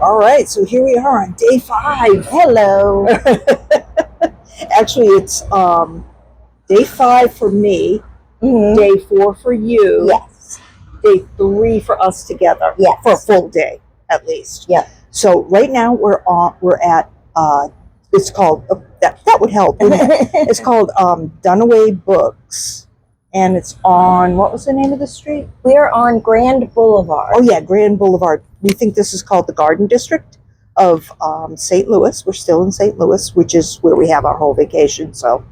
All right, so here we are on day 5. Hello. Actually, it's day 5 for me, day 4 for you, Yes. day 3 for us together. Yes. For a full day, at least. Yep. So right now we're at it's called that would help. Wouldn't it? It's called Dunaway Books, and it's on, what was the name of the street? We're on Grand Boulevard. Oh yeah, Grand Boulevard. We think this is called the Garden District of St. Louis. We're still in St. Louis, which is where we have our whole vacation. So,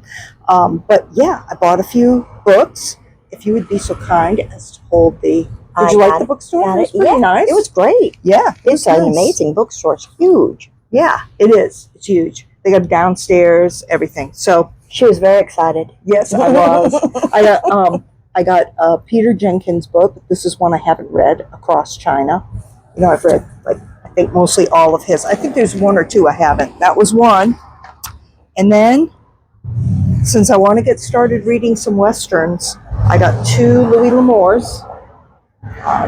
but yeah, I bought a few books. If you would be so kind as to hold the. Did you like the bookstore? It was pretty nice. It was great. Yeah, It's an amazing bookstore. It's huge. Yeah, it is. It's huge. They got downstairs, everything. So She was very excited. yes, I was. I got Peter Jenkins' book. This is one I haven't read, Across China. You know, I've read I think mostly all of his. I think there's 1 or 2 I haven't. That was one. And then, since I want to get started reading some westerns, I got 2 Louis L'Amours.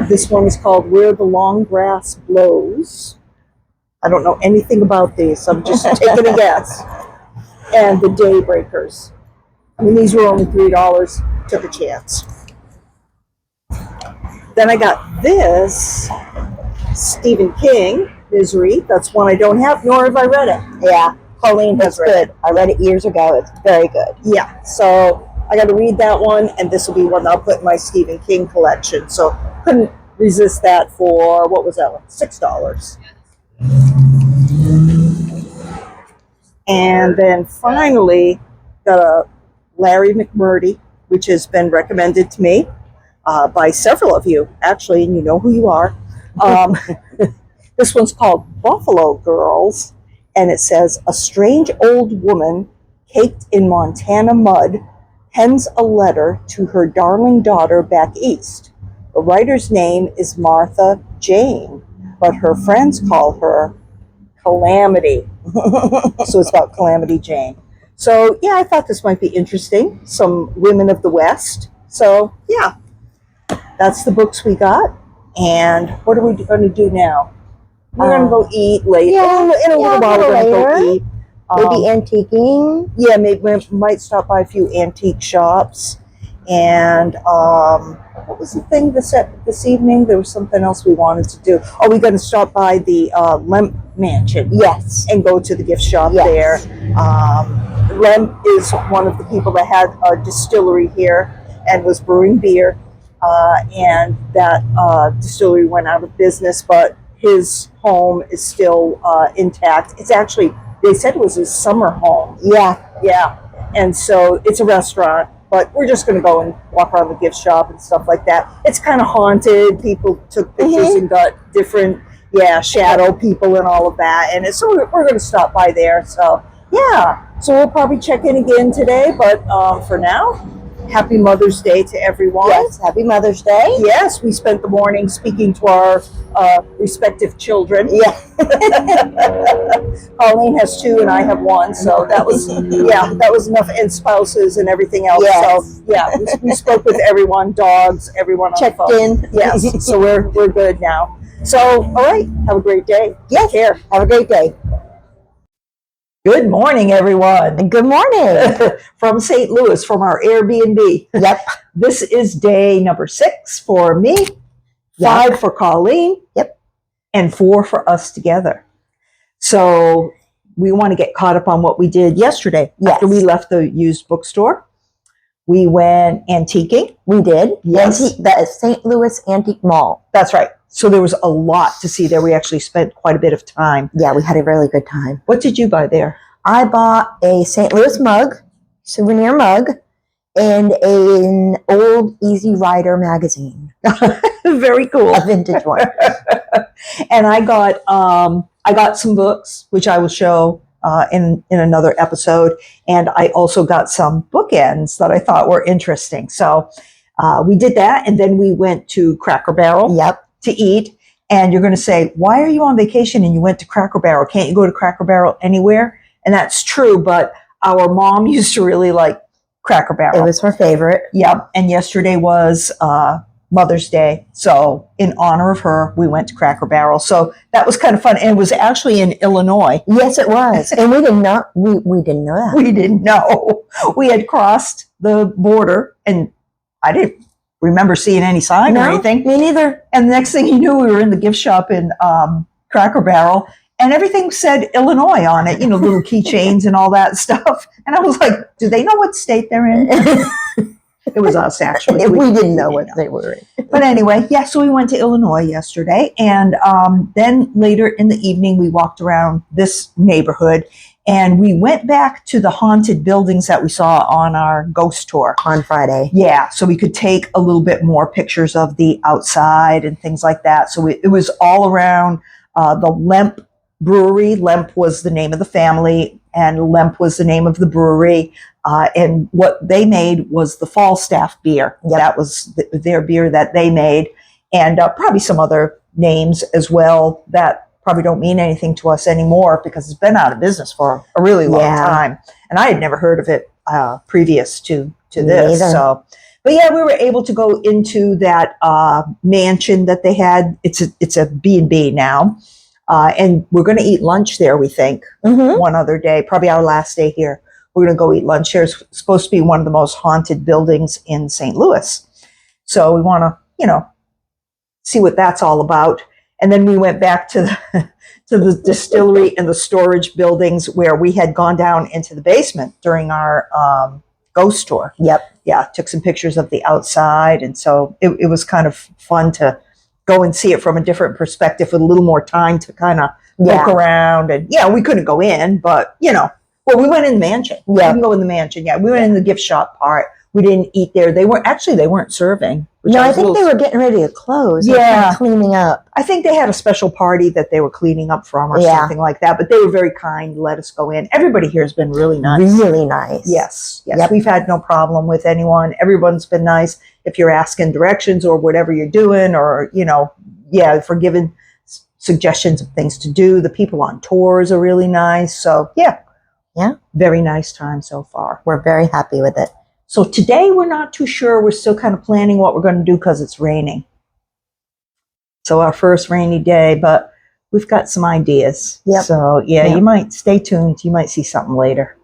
This one is called Where the Long Grass Blows. I don't know anything about these, so I'm just taking a guess. And The Daybreakers. I mean, these were only $3. Took a chance. Then I got this, Stephen King, Misery. That's one I don't have, nor have I read it. Yeah. Colleen has read it. I read it years ago. It's very good. Yeah, so I got to read that one, and this will be one I'll put in my Stephen King collection. So couldn't resist that for, what was that one? $6. And then finally, got a Larry McMurdy, which has been recommended to me by several of you, actually, and you know who you are. This one's called Buffalo Girls, and it says, a strange old woman caked in Montana mud pens a letter to her darling daughter back east. The writer's name is Martha Jane, but her friends call her Calamity. So it's about Calamity Jane. So yeah, I thought this might be interesting. Some women of the West. So yeah, that's the books we got. And what are we going to do now? We're going to go eat later. Yeah, in a little while we're going to go eat. Maybe antiquing. Yeah, maybe we might stop by a few antique shops. And what was the thing this evening? There was something else we wanted to do. Oh, we're going to stop by the Lemp Mansion. Yes. And go to the gift shop Yes. there. Lemp is one of the people that had a distillery here and was brewing beer. And that distillery went out of business, but his home is still intact. It's actually, they said it was his summer home. Yeah. Yeah. And so it's a restaurant, but we're just going to go and walk around the gift shop and stuff like that. It's kind of haunted. People took pictures and got different, shadow people and all of that. And so we're going to stop by there. So, yeah. So we'll probably check in again today. But for now, happy Mother's Day to everyone. Yes. Happy Mother's Day. Yes, we spent the morning speaking to our respective children. Yeah. Colleen has 2 and I have 1, so that was enough, and spouses and everything else. Yes. So yeah, we spoke with everyone, dogs, everyone on Checked the phone. in. Yes, so we're good now. So all right, have a great day. Yes. Take care. Have a great day. Good morning, everyone. And good morning. From St. Louis, from our Airbnb. Yep. This is day number 6 for me, 5 for Colleen. Yep. And 4 for us together. So we want to get caught up on what we did yesterday. Yes. After we left the used bookstore, we went antiquing. We did. Yes. That is St. Louis Antique Mall. That's right. So there was a lot to see there. We actually spent quite a bit of time. Yeah, we had a really good time. What did you buy there? I bought a St. Louis mug, souvenir mug, and an old Easy Rider magazine. Very cool. A vintage one. And I got some books, which I will show in another episode. And I also got some bookends that I thought were interesting. So we did that, and then we went to Cracker Barrel. Yep. To eat. And you're going to say, why are you on vacation and you went to Cracker Barrel? Can't you go to Cracker Barrel anywhere? And that's true, but our mom used to really like Cracker Barrel. It was her favorite. Yep. And yesterday was Mother's Day. So in honor of her, we went to Cracker Barrel. So that was kind of fun. And it was actually in Illinois. Yes, it was. And we didn't know that. We didn't know. We had crossed the border, and I didn't remember seeing any sign or anything. Me neither. And the next thing you knew, we were in the gift shop in Cracker Barrel, and everything said Illinois on it, little keychains and all that stuff. And I was like, do they know what state they're in? It was us, actually. We didn't know what they were in. But anyway, yeah, so we went to Illinois yesterday. And then later in the evening, we walked around this neighborhood. And we went back to the haunted buildings that we saw on our ghost tour. On Friday. Yeah, so we could take a little bit more pictures of the outside and things like that. So it was all around the Lemp Brewery. Lemp was the name of the family, and Lemp was the name of the brewery. And what they made was the Falstaff beer. Yep. That was their beer that they made. And probably some other names as well that probably don't mean anything to us anymore because it's been out of business for a really long time. And I had never heard of it previous to this. So, but yeah, we were able to go into that mansion that they had. It's a B&B now. And we're going to eat lunch there, we think, one other day, probably our last day here. We're going to go eat lunch here. It's supposed to be one of the most haunted buildings in St. Louis. So we want to, see what that's all about. And then we went back to the distillery and the storage buildings where we had gone down into the basement during our ghost tour. Yep. Yeah, took some pictures of the outside. And so it was kind of fun to go and see it from a different perspective with a little more time to kind of look around. And we couldn't go in, but we went in the mansion. Yeah. We didn't go in the mansion. Yeah, we went in the gift shop part. We didn't eat there. They weren't serving. No, I think they were getting ready to close. Yeah. Cleaning up. I think they had a special party that they were cleaning up from or something like that. But they were very kind, let us go in. Everybody here has been really nice. Really nice. Yes. Yep. We've had no problem with anyone. Everyone's been nice. If you're asking directions or whatever you're doing or, for giving suggestions of things to do. The people on tours are really nice. So, yeah. Very nice time so far. We're very happy with it. So today we're not too sure. We're still kind of planning what we're going to do because it's raining. So our first rainy day, but we've got some ideas. Yep. So you might stay tuned. You might see something later.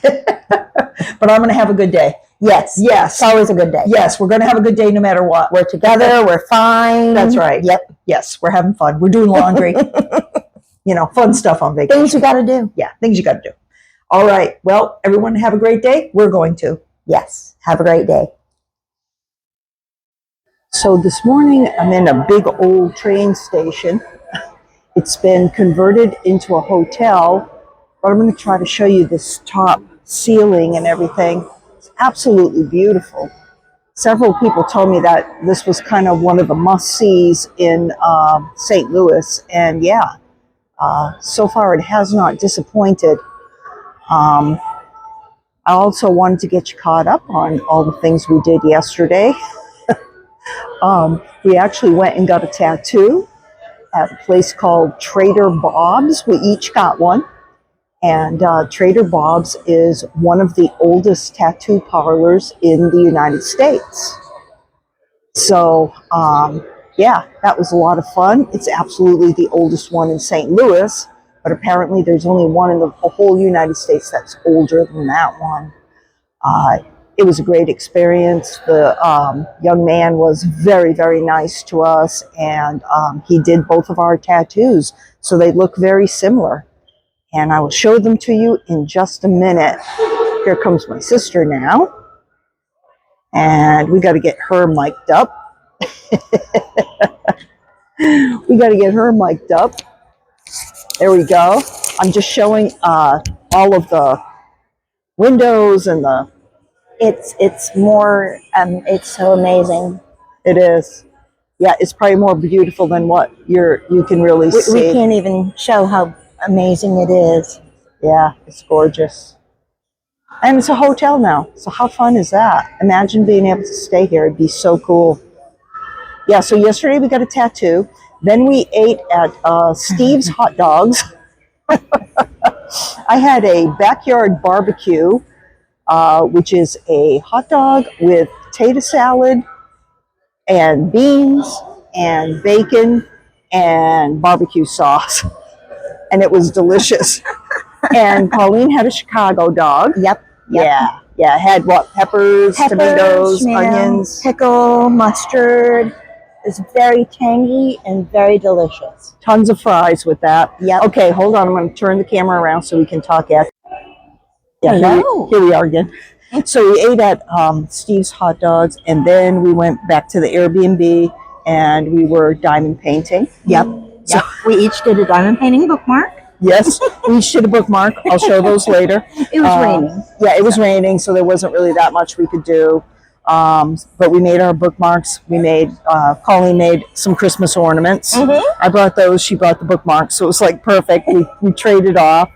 But I'm going to have a good day. Yes. It's always a good day. Yes, we're going to have a good day no matter what. We're together. We're fine. That's right. Yep. Yes, we're having fun. We're doing laundry. Fun stuff on vacation. Things you got to do. Yeah, things you got to do. All right. Well, everyone have a great day. We're going to. Yes. Have a great day. So this morning I'm in a big old train station. It's been converted into a hotel, but I'm going to try to show you this top ceiling and everything. It's absolutely beautiful. Several people told me that this was kind of one of the must-sees in St. Louis, and so far it has not disappointed. I also wanted to get you caught up on all the things we did yesterday. We actually went and got a tattoo at a place called Trader Bob's. We each got one. And Trader Bob's is one of the oldest tattoo parlors in the United States. So, that was a lot of fun. It's absolutely the oldest one in St. Louis. But apparently there's only one in the whole United States that's older than that one. It was a great experience. The young man was very, very nice to us, and he did both of our tattoos, so they look very similar. And I will show them to you in just a minute. Here comes my sister now, and we got to get her mic'd up. We got to get her mic'd up. There we go. I'm just showing all of the windows and the... It's more, it's so amazing. It is. Yeah, it's probably more beautiful than what you can really see. We can't even show how amazing it is. Yeah, it's gorgeous. And it's a hotel now. So how fun is that? Imagine being able to stay here. It'd be so cool. Yeah, so yesterday we got a tattoo. Then we ate at Steve's Hot Dogs. I had a backyard barbecue, which is a hot dog with potato salad and beans and bacon and barbecue sauce. And it was delicious. And Colleen had a Chicago dog. Yep. Yeah. Yeah. It had what? Peppers, tomatoes, onions. Pickle, mustard. It's very tangy and very delicious. Tons of fries with that. Yep. Okay, hold on. I'm going to turn the camera around so we can talk at. Yeah, Hello. here we are again. So we ate at Steve's Hot Dogs, and then we went back to the Airbnb, and we were diamond painting. Yep. So, We each did a diamond painting bookmark. yes, we each did a bookmark. I'll show those later. It was raining. Yeah, it was raining, so there wasn't really that much we could do. But we made our bookmarks. We made, Colleen made some Christmas ornaments. I brought those. She brought the bookmarks. So it was like perfect. We traded off.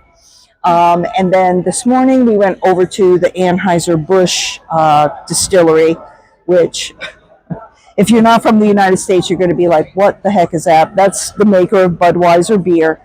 And then this morning we went over to the Anheuser-Busch distillery, which if you're not from the United States, you're going to be like, what the heck is that? That's the maker of Budweiser beer.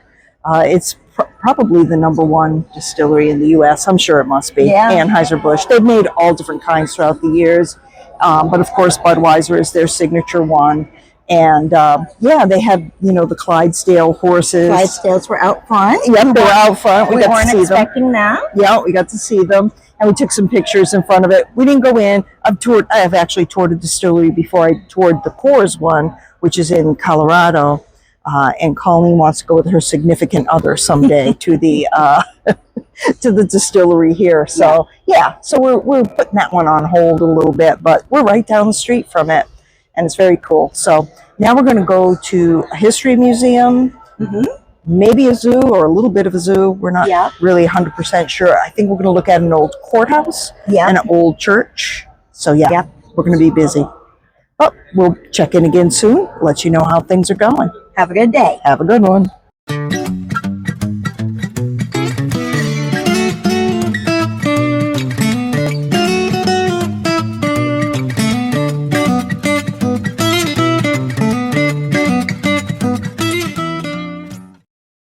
It's probably the #1 distillery in the U.S. I'm sure it must be. Yeah. Anheuser-Busch. They've made all different kinds throughout the years. But of course, Budweiser is their signature one. And yeah, they have, the Clydesdale horses. Clydesdales were out front. Yep, they were out front. We got weren't to see them. expecting that. Yeah, we got to see them. And we took some pictures in front of it. We didn't go in. I have actually toured a distillery before. I toured the Coors one, which is in Colorado. And Colleen wants to go with her significant other someday to the to the distillery here. So yeah, so we're putting that one on hold a little bit, but we're right down the street from it, and it's very cool. So now we're going to go to a history museum, maybe a zoo or a little bit of a zoo. We're not really 100% sure. I think we're going to look at an old courthouse and an old church. So yeah, we're going to be busy. But we'll check in again soon, let you know how things are going. Have a good day. Have a good one.